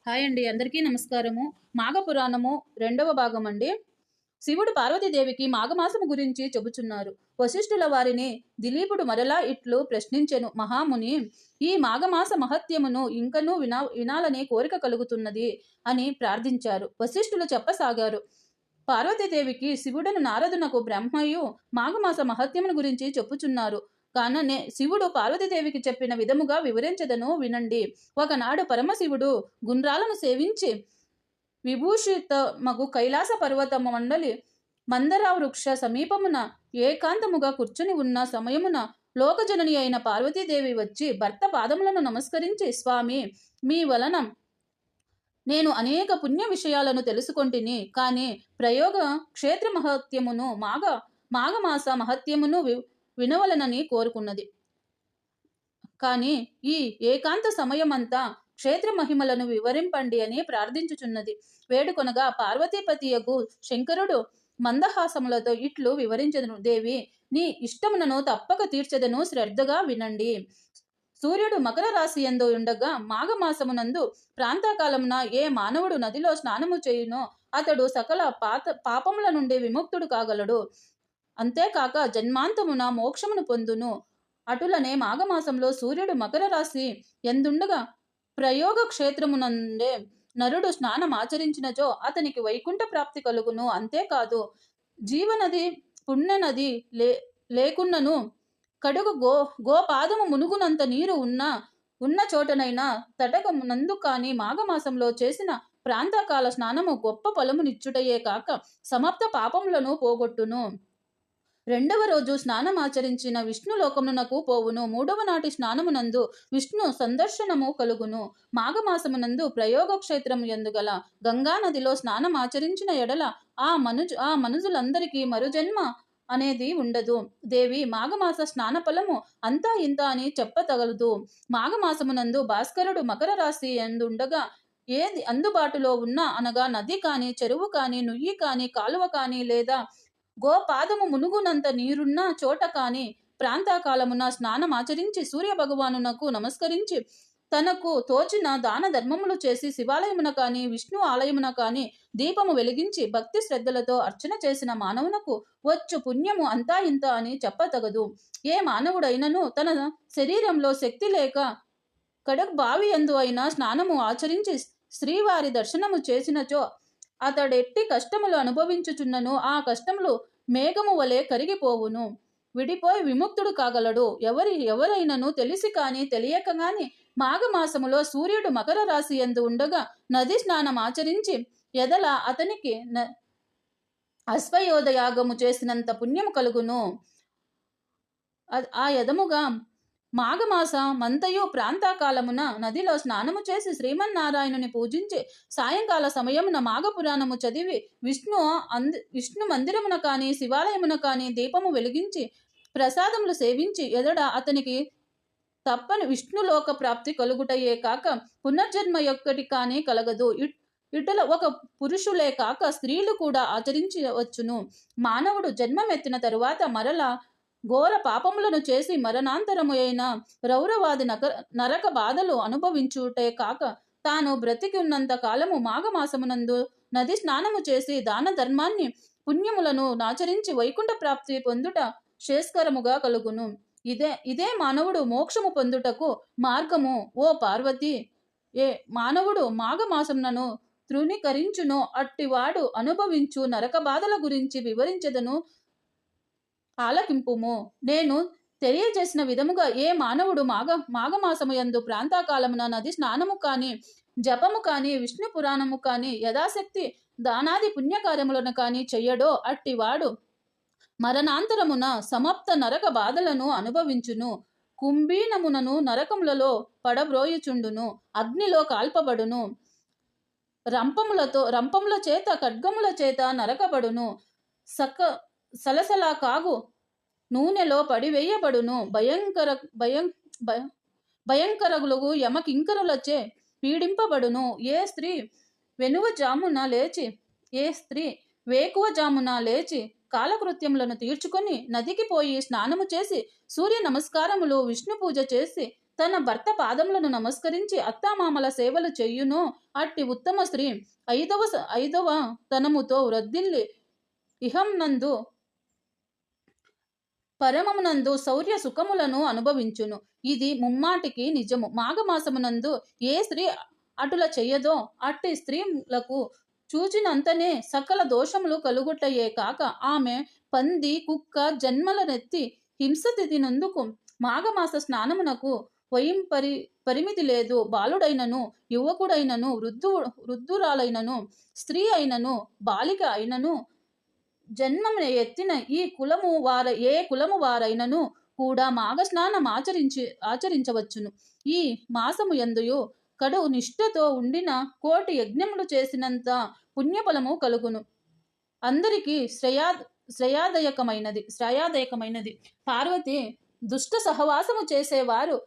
Hi అండి, అందరికీ నమస్కారము. మాఘపురాణము రెండవ భాగం అండి. శివుడు పార్వతీదేవికి మాఘమాసము గురించి చెబుచున్నారు. వశిష్ఠుల వారిని దిలీపుడు మరలా ఇట్లు ప్రశ్నించెను. మహాముని, ఈ మాఘమాస మహత్యమును ఇంకనూ వినాలని కోరిక కలుగుతున్నది అని ప్రార్థించారు. వశిష్ఠులు చెప్పసాగారు. పార్వతీదేవికి శివుడను నారదునకు బ్రహ్మయు మాఘమాస మహత్యమును గురించి చెప్పుచున్నారు. కాననే శివుడు పార్వతీదేవికి చెప్పిన విధముగా వివరించదను వినండి. ఒకనాడు పరమశివుడు గుండ్రాలను సేవించి విభూషిత మగు కైలాస పర్వత మండలి మందర వృక్ష సమీపమున ఏకాంతముగా కూర్చుని ఉన్న సమయమున లోకజనని అయిన పార్వతీదేవి వచ్చి భర్త పాదములను నమస్కరించి, స్వామి, మీ వలన నేను అనేక పుణ్య విషయాలను తెలుసుకొంటిని. కానీ ప్రయోగ క్షేత్ర మహత్యమును మాఘమాస మహత్యమును వినవలనని కోరుకున్నది. కానీ ఈ ఏకాంత సమయమంతా క్షేత్ర మహిమలను వివరింపండి అని ప్రార్థించుచున్నది. వేడుకొనగా పార్వతీపతియకు శంకరుడు మందహాసములతో ఇట్లు వివరించదను. దేవి, నీ ఇష్టమునను తప్పక తీర్చదను, శ్రద్ధగా వినండి. సూర్యుడు మకర రాశి యందు ఉండగా మాఘమాసమునందు ప్రాంతకాలమున ఏ మానవుడు నదిలో స్నానము చేయునో అతడు సకల పాపముల నుండి విముక్తుడు కాగలడు. అంతేకాక జన్మాంతమున మోక్షమును పొందును. అటులనే మాఘమాసంలో సూర్యుడు మకర రాశి ఎందుండగా ప్రయోగ క్షేత్రమునందే నరుడు స్నానం ఆచరించినచో అతనికి వైకుంఠ ప్రాప్తి కలుగును. అంతేకాదు, జీవనది పుణ్యనది లేకున్నను కడుగు గోపాదము మునుగునంత నీరు ఉన్న చోటనైనా తటకమునందు కాని మాఘమాసంలో చేసిన ప్రాంతకాల స్నానము గొప్ప ఫలమునిచ్చుటయే కాక సమప్త పాపములను పోగొట్టును. రెండవ రోజు స్నానమాచరించిన విష్ణులోకమునకు పోవును. మూడవ నాటి స్నానమునందు విష్ణు సందర్శనము కలుగును. మాఘమాసమునందు ప్రయోగక్షేత్రము ఎందుగల గంగా నదిలో స్నానమాచరించిన ఎడల ఆ మనుజులందరికీ మరుజన్మ అనేది ఉండదు. దేవి, మాఘమాస స్నాన ఫలము అంతా ఇంత అని చెప్పతగలదు. మాఘమాసమునందు భాస్కరుడు మకర రాశి ఎందుండగా ఏది అందుబాటులో ఉన్నా, అనగా నది కాని, చెరువు కాని, నుయ్యి కాని, కాలువ కాని, లేదా గోపాదము మునుగునంత నీరున్న చోట కాని ప్రాంతకాలమున స్నానమాచరించి సూర్య భగవానునకు నమస్కరించి తనకు తోచిన దాన ధర్మములు చేసి శివాలయమున కాని, విష్ణు ఆలయమున కాని దీపము వెలిగించి భక్తి శ్రద్ధలతో అర్చన చేసిన మానవునకు వచ్చు పుణ్యము అంతా ఇంత అని చెప్పతగదు. ఏ మానవుడైనను తన శరీరంలో శక్తి లేక కడక్ బావి యందు అయినా స్నానము ఆచరించి శ్రీవారి దర్శనము చేసినచో అతడెట్టి కష్టములు అనుభవించుచున్నను ఆ కష్టములు మేఘము వలె కరిగిపోవును. విడిపోయి విముక్తుడు కాగలడు. ఎవరైనను తెలిసి కాని తెలియక గాని మాఘమాసములో సూర్యుడు మకర రాశి యందు ఉండగా నది స్నానం ఆచరించి ఎదల అతనికి అశ్వయోధయాగము చేసినంత పుణ్యము కలుగును. ఆ యదముగా మాఘమాస మంతయు ప్రాంతకాలమున నదిలో స్నానము చేసి శ్రీమన్నారాయణుని పూజించి సాయంకాల సమయమున మాఘపురాణము చదివి విష్ణు మందిరమున కాని, శివాలయమున కాని దీపము వెలిగించి ప్రసాదములు సేవించి ఎదడ అతనికి తప్పని విష్ణులోక ప్రాప్తి కలుగుటయే కాక పునర్జన్మ యొక్కటి కాని కలగదు. ఇటుల ఒక పురుషులే కాక స్త్రీలు కూడా ఆచరించవచ్చును. మానవుడు జన్మమెత్తిన తరువాత మరలా ఘోర పాపములను చేసి మరణాంతరము అయిన రౌరవాది నరక బాధలు అనుభవించుటే కాక తాను బ్రతికి ఉన్నంత కాలము మాఘమాసమునందు నది స్నానము చేసి దాన ధర్మాన్ని పుణ్యములను నాచరించి వైకుంఠ ప్రాప్తి పొందుట శ్రేయస్కరముగా కలుగును. ఇదే మానవుడు మోక్షము పొందుటకు మార్గము. ఓ పార్వతి, ఏ మానవుడు మాఘమాసమునను తృణీకరించునో అట్టివాడు అనుభవించు నరక బాధల గురించి వివరించదను, ఆలకింపుము. నేను తెలియజేసిన విధముగా ఏ మానవుడు మాఘమాసము యందు ప్రాంతకాలమున నది స్నానము కాని, జపము కాని, విష్ణు పురాణము కాని, యథాశక్తి దానాది పుణ్యకార్యములను కాని చెయ్యడో అట్టివాడు మరణాంతరమున సమప్త నరక బాధలను అనుభవించును. కుంభీనమునను నరకములలో పడబ్రోయుచుండును, అగ్నిలో కాల్పబడును, రంపముల చేత ఖడ్గముల చేత నరకబడును, సలసలా కాగు నూనెలో పడివేయబడును. భయంకరగులుగు యమకింకరులచే పీడింపబడును. ఏ స్త్రీ వేకువ జామున లేచి కాలకృత్యములను తీర్చుకొని నదికి పోయి స్నానము చేసి సూర్య నమస్కారములు, విష్ణు పూజ చేసి తన భర్త పాదములను నమస్కరించి అత్తామామల సేవలు చెయ్యునో అట్టి ఉత్తమ స్త్రీ ఐదవ తనముతో వృద్ధిల్లి ఇహం నందు పరమమునందు శౌర్య సుఖములను అనుభవించును. ఇది ముమ్మాటికి నిజము. మాఘమాసమునందు ఏ స్త్రీ అటుల చెయ్యదో అట్టి స్త్రీలకు చూచినంతనే సకల దోషములు కలుగుటయే కాక ఆమె పంది కుక్క జన్మలనెత్తి హింసతినందుకు మాఘమాస స్నానమునకు పరిమితి లేదు. బాలుడైనను యువకుడైనను వృద్ధురాలైనను స్త్రీ అయినను బాలిక అయినను జన్మమున ఎత్తిన ఏ కులము వారైనను కూడా మాఘ స్నానం ఆచరించవచ్చును. ఈ మాసము యందు కడు నిష్ఠతో ఉండిన కోటి యజ్ఞములు చేసినంత పుణ్యఫలము కలుగును. అందరికీ శ్రేయాదాయకమైనది. పార్వతి దుష్ట సహవాసము చేసేవారు,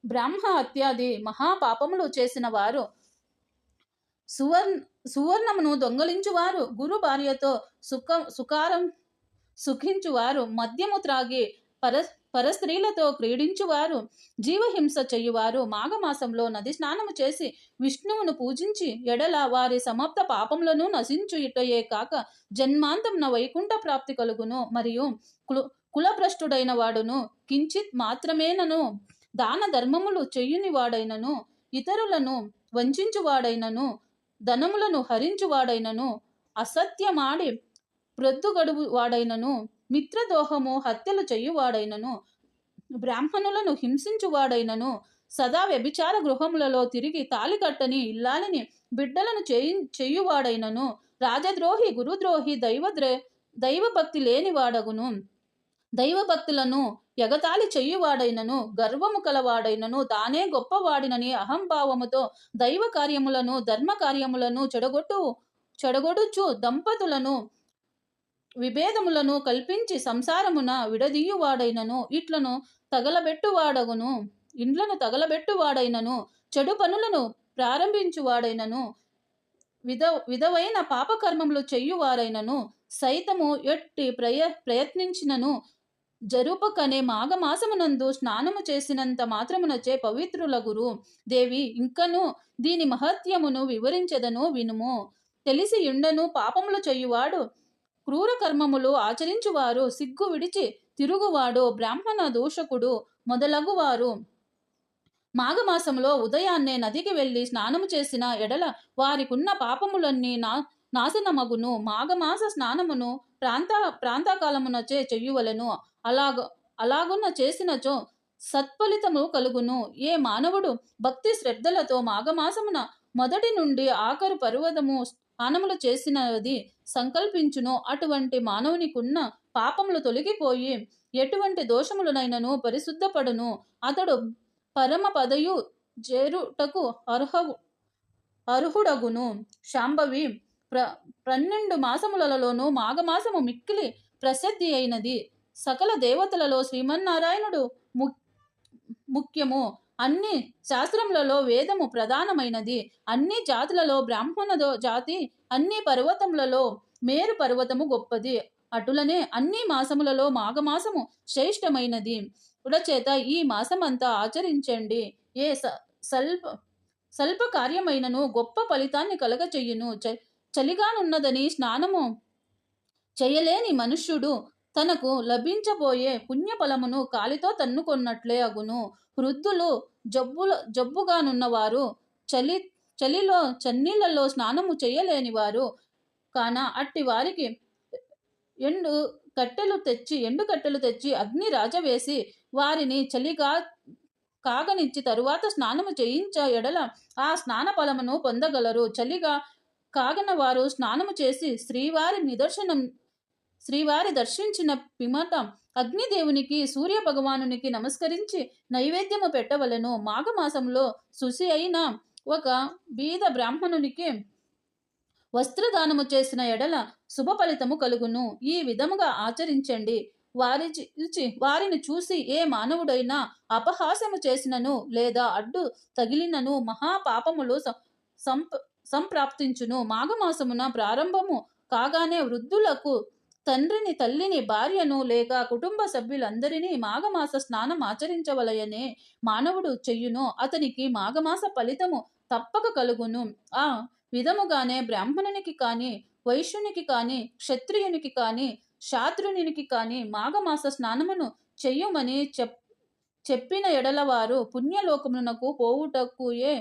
బ్రహ్మ హత్యాది మహాపాపములు చేసిన వారు, సువర్ణమును దొంగలించువారు, గురు భార్యతో సుఖించువారు, మద్యము త్రాగి పరస్త్రీలతో క్రీడించువారు, జీవహింస చెయ్యువారు మాఘమాసంలో నది స్నానము చేసి విష్ణువును పూజించి ఎడల వారి సమాప్త పాపములను నశించుటయే కాక జన్మాంతమున వైకుంఠ ప్రాప్తి కలుగును. మరియు కులభ్రష్టుడైన వాడును కించిత్ మాత్రమేనను దాన ధర్మములు చెయ్యుని వాడైనను, ఇతరులను వంచువాడైనను, ధనములను హరించువాడైనను, అసత్యమాడి ప్రొద్దుగడువు వాడైనను, మిత్రదోహము హత్యలు చెయ్యువాడైనను, బ్రాహ్మణులను హింసించువాడైనను, సదా వ్యభిచార గృహములలో తిరిగి తాలికట్టని ఇల్లాలిని బిడ్డలను చెయ్యువాడైనను, రాజద్రోహి, గురుద్రోహి, దైవభక్తి లేనివాడగును, దైవభక్తులను ఎగతాళి చెయ్యువాడైనను, గర్వము కలవాడైనను, తానే గొప్పవాడినని అహంభావముతో దైవ కార్యములను ధర్మ కార్యములను చెడగొడుచు దంపతులను విభేదములను కల్పించి సంసారమున విడదీయువాడైనను, ఇండ్లను తగలబెట్టువాడైనను, చెడు పనులను ప్రారంభించువాడైనను, విధవైన పాపకర్మములు చెయ్యువారైనను సైతము ఎట్టి ప్రయత్నించినను జరుపకనే మాఘమాసమునందు స్నానము చేసినంత మాత్రమునచే పవిత్రులగురు. దేవి, ఇంకను దీని మహత్యమును వివరించెదను వినుము. తెలిసి యుండను పాపములు చెయ్యువాడు, క్రూర కర్మములు ఆచరించువారు, సిగ్గు విడిచి తిరుగువాడు, బ్రాహ్మణ దూషకుడు మొదలగువారు మాఘమాసంలో ఉదయాన్నే నదికి వెళ్లి స్నానము చేసిన ఎడల వారికున్న పాపములన్నీ నాశనమగును. మాఘమాస స్నానమును ప్రాంతకాలమునచే చెయ్యువలెను. అలాగున్న చేసినచో సత్ఫలితము కలుగును. ఏ మానవుడు భక్తి శ్రద్ధలతో మాఘమాసమున మొదటి నుండి ఆఖరు పర్వతము స్నానములు చేసినది సంకల్పించును, అటువంటి మానవునికున్న పాపములు తొలగిపోయి ఎటువంటి దోషములనైనను పరిశుద్ధపడును. అతడు పరమ పదయు చేరుటకు అర్హుడగును. శాంభవి, 12 మాసములలోనూ మాఘమాసము మిక్కిలి ప్రసిద్ధి అయినది. సకల దేవతలలో శ్రీమన్నారాయణుడు ముఖ్యము. అన్ని శాస్త్రములలో వేదము ప్రధానమైనది. అన్ని జాతులలో బ్రాహ్మణ జాతి, అన్ని పర్వతములలో మేరు పర్వతము గొప్పది. అటులనే అన్ని మాసములలో మాఘమాసము శ్రేష్టమైనది. ఉడచేత ఈ మాసమంతా ఆచరించండి. ఏ స్వల్ప కార్యమైనను గొప్ప ఫలితాన్ని కలగచెయ్యును. చలిగానున్నదని స్నానము చేయలేని మనుష్యుడు తనకు లభించబోయే పుణ్యఫలమును కాలితో తన్నుకొన్నట్లే అగును. వృద్ధులు, జబ్బుగానున్నవారు, చలిలో చన్నీళ్లలో స్నానము చేయలేని వారు కాన అట్టి వారికి ఎండు కట్టెలు తెచ్చి అగ్ని రాజవేసి వారిని చలిగా కాగనిచ్చి తరువాత స్నానము చేయించ ఎడల ఆ స్నాన ఫలమును పొందగలరు. చలిగా కాగన వారు స్నానము చేసి శ్రీవారి దర్శించిన పిమ్మట అగ్నిదేవునికి, సూర్య భగవానునికి నమస్కరించి నైవేద్యము పెట్టవలెను. మాఘమాసంలో శుచి అయిన ఒక బీద బ్రాహ్మణునికి వస్త్రదానము చేసిన ఎడల శుభ ఫలితము కలుగును. ఈ విధముగా ఆచరించండి. వారిని చూసి ఏ మానవుడైనా అపహాస్యము చేసినను లేదా అడ్డు తగిలినను మహాపాపములు సంప్రాప్తించును. మాఘమాసమున ప్రారంభము కాగానే వృద్ధులకు తండ్రిని, తల్లిని, భార్యను లేక కుటుంబ సభ్యులందరినీ మాఘమాస స్నానం ఆచరించవలయనే మానవుడు చెయ్యునో అతనికి మాఘమాస ఫలితము తప్పక కలుగును. ఆ విధముగానే బ్రాహ్మణునికి కాని, వైశ్యునికి కాని, క్షత్రియునికి కాని, శాత్రునికి కాని మాఘమాస స్నానమును చెయ్యుమని చెప్పిన ఎడల వారు పుణ్యలోకమునకు పోవుటకుయే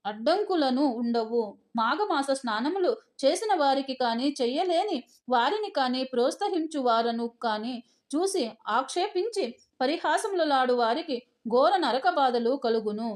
అడ్డంకులను ఉండవు. మాఘమాస స్నానములు చేసిన వారికి కాని, చెయ్యలేని వారిని కాని, ప్రోత్సహించు వారను కాని చూసి ఆక్షేపించి పరిహాసములలాడు వారికి ఘోర నరక బాధలు కలుగును.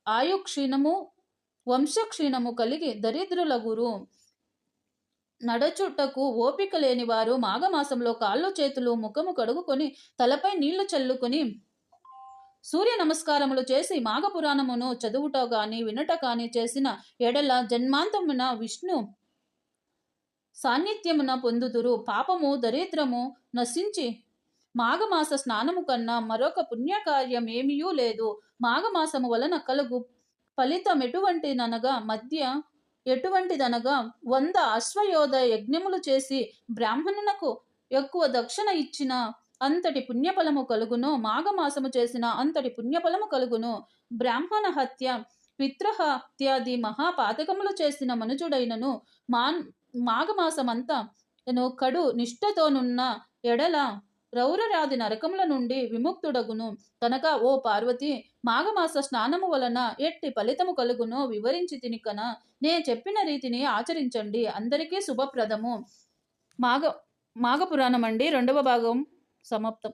ఆయుక్షీణము, వంశక్షీణము కలిగి దరిద్రులగురు. నడచుటకు ఓపిక లేని వారు మాఘమాసంలో కాళ్ళు చేతులు ముఖము కడుగుకొని తలపై నీళ్లు చల్లుకొని సూర్య నమస్కారములు చేసి మాఘపురాణమును చదువుట గాని వినట కాని చేసిన ఎడల జన్మాంతమున విష్ణు సాన్నిధ్యమున పొందుదురు. పాపము దరిద్రము నశించి మాఘమాస స్నానము కన్నా మరొక పుణ్యకార్యమేమియూ లేదు. మాఘమాసము వలన కలుగు ఫలితం ఎటువంటిదనగా 100 అశ్వయోధ యజ్ఞములు చేసి బ్రాహ్మణునకు ఎక్కువ దక్షిణ ఇచ్చిన అంతటి పుణ్యఫలము కలుగును. మాఘమాసము చేసిన అంతటి పుణ్యఫలము కలుగును. బ్రాహ్మణ హత్య, పితృహత్యాది మహాపాతకములు చేసిన మనుజుడైనను మాఘమాసమంతా కడు నిష్ఠతోనున్న ఎడల రౌరరాది నరకముల నుండి విముక్తుడగును. కనుక ఓ పార్వతి, మాఘమాస స్నానము వలన ఎట్టి ఫలితము కలుగునో వివరించి తిని కన నే చెప్పిన రీతిని ఆచరించండి. అందరికీ శుభప్రదము. మాఘపురాణం అండి 2వ భాగం సమాప్తం.